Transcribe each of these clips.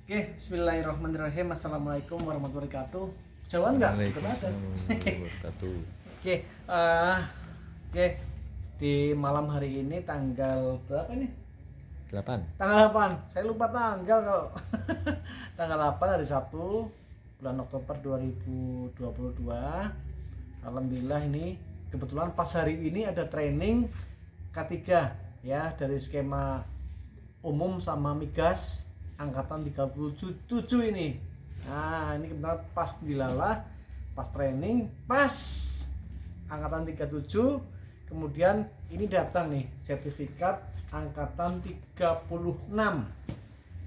Oke, bismillahirrahmanirrahim. Assalamualaikum warahmatullahi wabarakatuh. Jauhan nggak? Oke, oke. Di malam hari ini tanggal berapa ini? 8. Tanggal 8. Saya lupa tanggal kalau. Tanggal 8 hari Sabtu, bulan Oktober 2022. Alhamdulillah ini kebetulan pas hari ini ada training K3 ya dari skema umum sama migas angkatan 37 ini. Nah, ini kebetulan pas dilalah, pas training, pas angkatan 37. Kemudian ini datang nih sertifikat angkatan 36.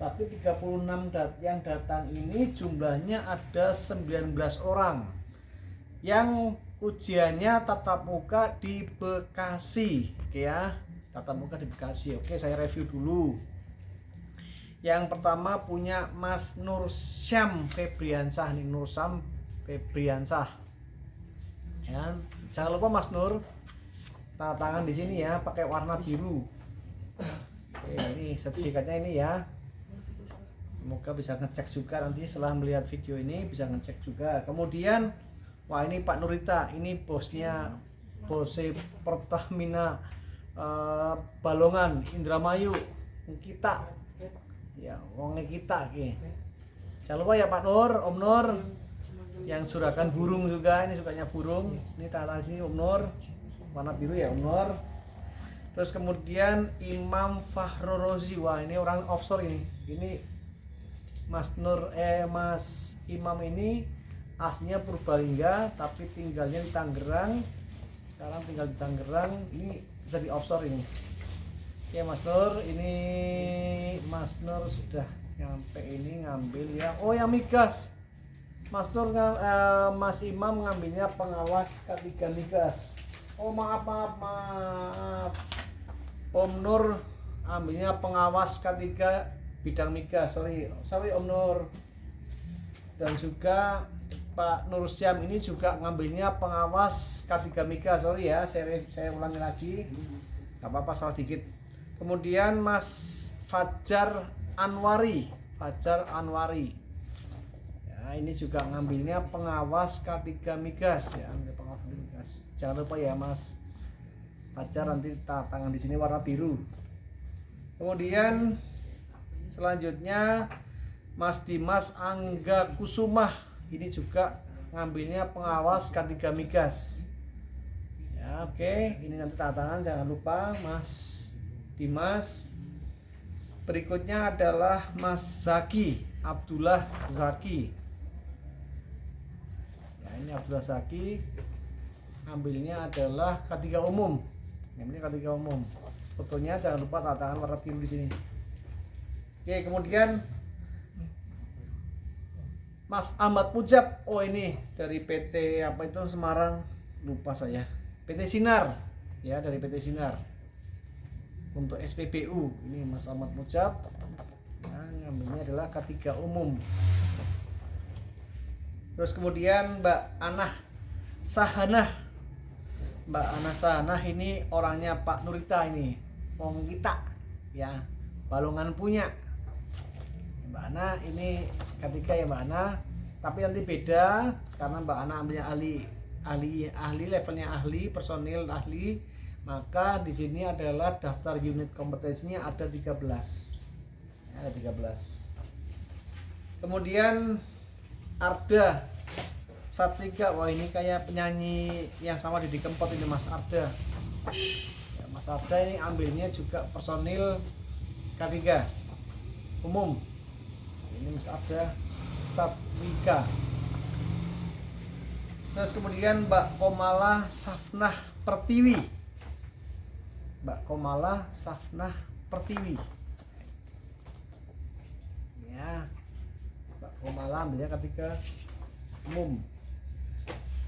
Tapi 36 yang datang ini jumlahnya ada 19 orang. Yang ujiannya tatap muka di Bekasi. Oke ya, tatap muka di Bekasi. Oke, saya review dulu. Yang pertama punya Mas Nur Syam Febriansah nih, Nur Syam Febriansah. Ya, jangan lupa Mas Nur tanda tangan di sini ya, pakai warna biru. Oke, ini sertifikatnya ini ya. Semoga bisa ngecek juga nanti setelah melihat video ini bisa ngecek juga. Kemudian wah ini Pak Nurita, ini bosnya bose Pertamina Balongan Indramayu kita. Ya, wongnya kita ki. Jangan lupa ya Pak Nur, Om Nur yang surakan burung juga, ini sukanya burung. Ini tanda sini Om Nur, warna biru ya Om Nur. Terus kemudian Imam Fahro Rozi, wah ini orang offshore ini. Ini Mas Imam ini aslinya Purbalingga tapi tinggalnya di Tangerang. Sekarang tinggal di Tangerang, ini jadi offshore ini. Oke Mas Nur, ini Mas Nur sudah nyampe ini ngambil ya. Oh yang migas, Mas Nur Mas Imam ngambilnya pengawas K3 migas. Oh maaf Om Nur ambilnya pengawas K3 bidang migas. Sorry Om Nur. Dan juga Pak Nur Syam ini juga ngambilnya pengawas K3 migas. Sorry ya, saya ulangi lagi. Gak apa-apa, salah dikit. Kemudian Mas Fajar Anwari. Ya, ini juga ngambilnya pengawas K3 migas ya, pengawas migas. Jangan lupa ya Mas Fajar, nanti tangan di sini warna biru. Kemudian selanjutnya Mas Dimas Angga Kusumah, ini juga ngambilnya pengawas K3 migas. Ya, oke, ini nanti tangan jangan lupa Mas Dimas. Berikutnya adalah Mas Zaki, Abdullah Zaki. Ya, ini Abdullah Zaki ambilnya adalah K3 umum. Ini K3 umum. Fotonya jangan lupa tanda tangan warna biru di sini. Oke, kemudian Mas Ahmad Mujab. Oh, ini dari PT apa itu Semarang, lupa saya. PT Sinar. Ya, dari PT Sinar. Untuk SPBU ini Mas Ahmad Mujab. Nah, ngambilnya adalah K3 umum. Terus kemudian Mbak Anah Sahanah. Mbak Anah Sahanah ini orangnya Pak Nurita ini, wong kita ya, Balongan punya. Mbak Ana ini K3 ya Mbak Ana, tapi nanti beda karena Mbak Ana ambilnya ahli levelnya ahli, personil ahli. Maka di sini adalah daftar unit kompetensinya ada 13. Ya, ada 13. Kemudian Arda Satrika, wah ini kayak penyanyi yang sama Didi Kempot ini Mas Arda. Ya, Mas Arda ini ambilnya juga personil K3 umum. Ini Mas Arda Satrika. Terus kemudian Mbak Komala Safnah Pertiwi. Mbak Komala Safnah Pertiwi. Ya, Mbak Komala ambilnya K3 umum.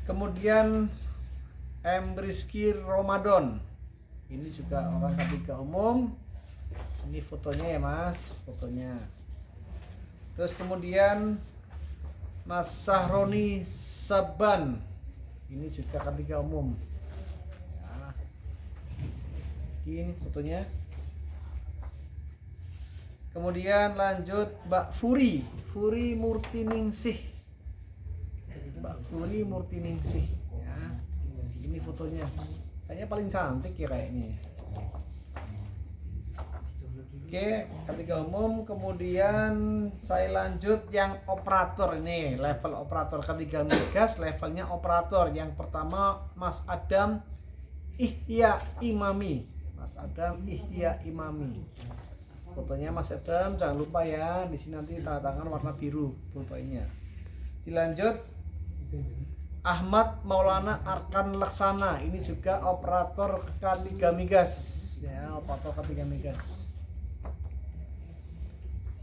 Kemudian M Rizky Ramadan. Ini juga orang K3 umum. Ini fotonya ya Mas, fotonya. Terus kemudian Mas Sahroni Saban. Ini juga K3 umum. Ini fotonya. Kemudian lanjut Mbak Furi Murtiningsih. Mbak Furi Murtiningsih ya. Ini fotonya. Kayaknya paling cantik ya kayaknya. Oke, ketiga umum. Kemudian saya lanjut yang operator ini, level operator ketiga migas, levelnya operator. Yang pertama Mas Adam Ihya Imami. Mas Adam Ihya Imami. Fotonya Mas Adam, jangan lupa ya, di sini nanti tanda tangan warna biru fotonya. Dilanjut Ahmad Maulana Arkan Laksana, ini juga operator K3 migas ya, operator K3 migas.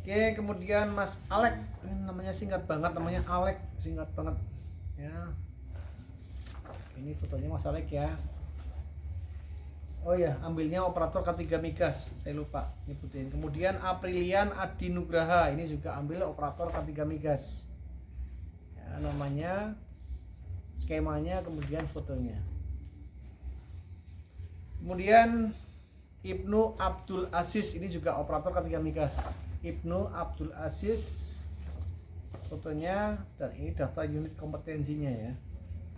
Oke, kemudian Mas Alek, ini namanya singkat banget, namanya Alek, singkat banget ya. Ini fotonya Mas Alek ya. Oh ya, ambilnya operator K3 migas, saya lupa nyebutin. Kemudian Aprilian Adi Nugraha, ini juga ambil operator K3 migas ya, namanya, skemanya, kemudian fotonya. Kemudian Ibnu Abdul Aziz, ini juga operator K3 migas. Ibnu Abdul Aziz, fotonya, dan ini daftar unit kompetensinya ya.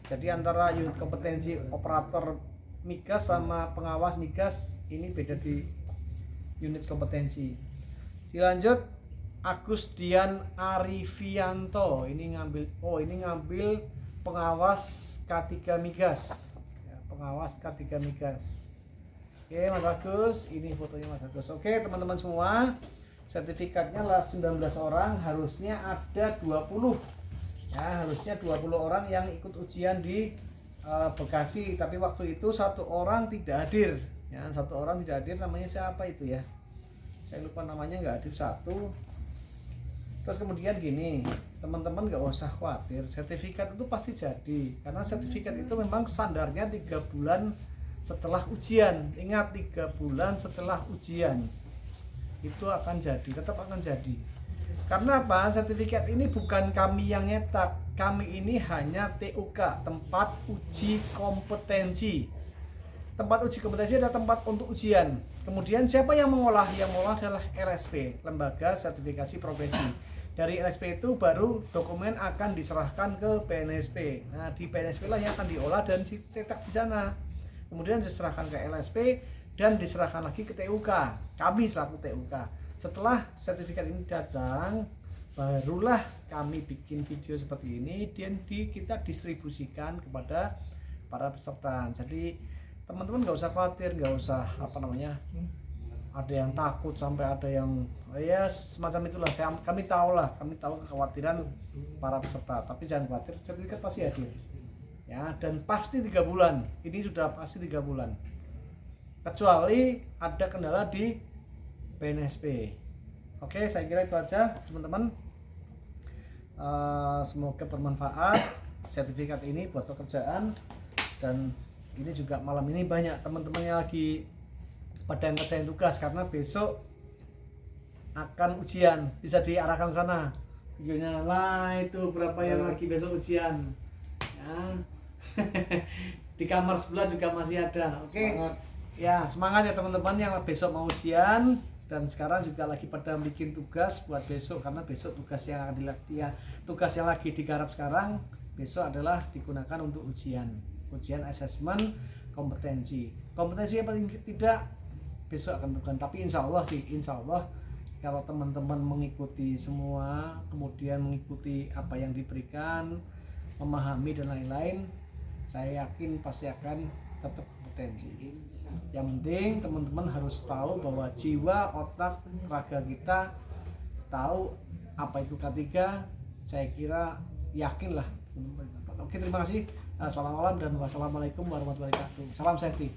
Jadi antara unit kompetensi operator migas sama pengawas migas ini beda di unit kompetensi. Dilanjut Agus Dian Arifianto, ini ngambil pengawas K3 migas ya, pengawas K3 migas. Oke Mas Agus, ini fotonya Mas Agus. Oke teman-teman semua, sertifikatnya lah 19 orang, harusnya ada 20 ya, harusnya 20 orang yang ikut ujian di Bekasi, tapi waktu itu satu orang tidak hadir ya, satu orang tidak hadir, namanya siapa itu ya, saya lupa namanya, nggak hadir satu. Terus kemudian gini, teman-teman nggak usah khawatir, sertifikat itu pasti jadi, karena sertifikat itu memang standarnya 3 bulan setelah ujian. Ingat, 3 bulan setelah ujian itu akan jadi, tetap akan jadi. Karena apa? Sertifikat ini bukan kami yang nyetak, kami ini hanya TUK, tempat uji kompetensi. Tempat uji kompetensi adalah tempat untuk ujian. Kemudian siapa yang mengolah? Yang mengolah adalah LSP, Lembaga Sertifikasi Profesi. Dari LSP itu baru dokumen akan diserahkan ke PNSP. Nah, di PNSP lah yang akan diolah dan dicetak di sana. Kemudian diserahkan ke LSP dan diserahkan lagi ke TUK. Kami selaku TUK. Setelah sertifikat ini datang, barulah kami bikin video seperti ini dan kita distribusikan kepada para peserta. Jadi teman-teman nggak usah khawatir, nggak usah ada yang takut sampai ada yang ya semacam itulah. Kami tahu kekhawatiran para peserta, tapi jangan khawatir, sertifikat pasti hadir ya, dan pasti 3 bulan. Ini sudah pasti 3 bulan, kecuali ada kendala di PNSP. Oke, saya kira itu aja teman-teman. Semoga bermanfaat sertifikat ini buat pekerjaan. Dan ini juga malam ini banyak teman-teman yang lagi pada ngerjain tugas, karena besok akan ujian. Bisa diarahkan sana videonya lah, itu berapa yang lagi besok ujian ya. Di kamar sebelah juga masih ada. Oke. Ya, semangat ya teman-teman yang besok mau ujian. Dan sekarang juga lagi pada bikin tugas buat besok, karena besok tugas yang akan dilakukan, tugas yang lagi digarap sekarang besok adalah digunakan untuk ujian asesmen kompetensi yang paling tidak besok akan bukan, tapi insya Allah kalau teman-teman mengikuti semua, kemudian mengikuti apa yang diberikan, memahami dan lain-lain, saya yakin pasti akan tetap kompetensi. Yang penting teman-teman harus tahu bahwa jiwa, otak, raga kita tahu apa itu K3. Saya kira yakinlah. Oke, terima kasih. Selamat malam dan wassalamualaikum warahmatullahi wabarakatuh. Salam safety.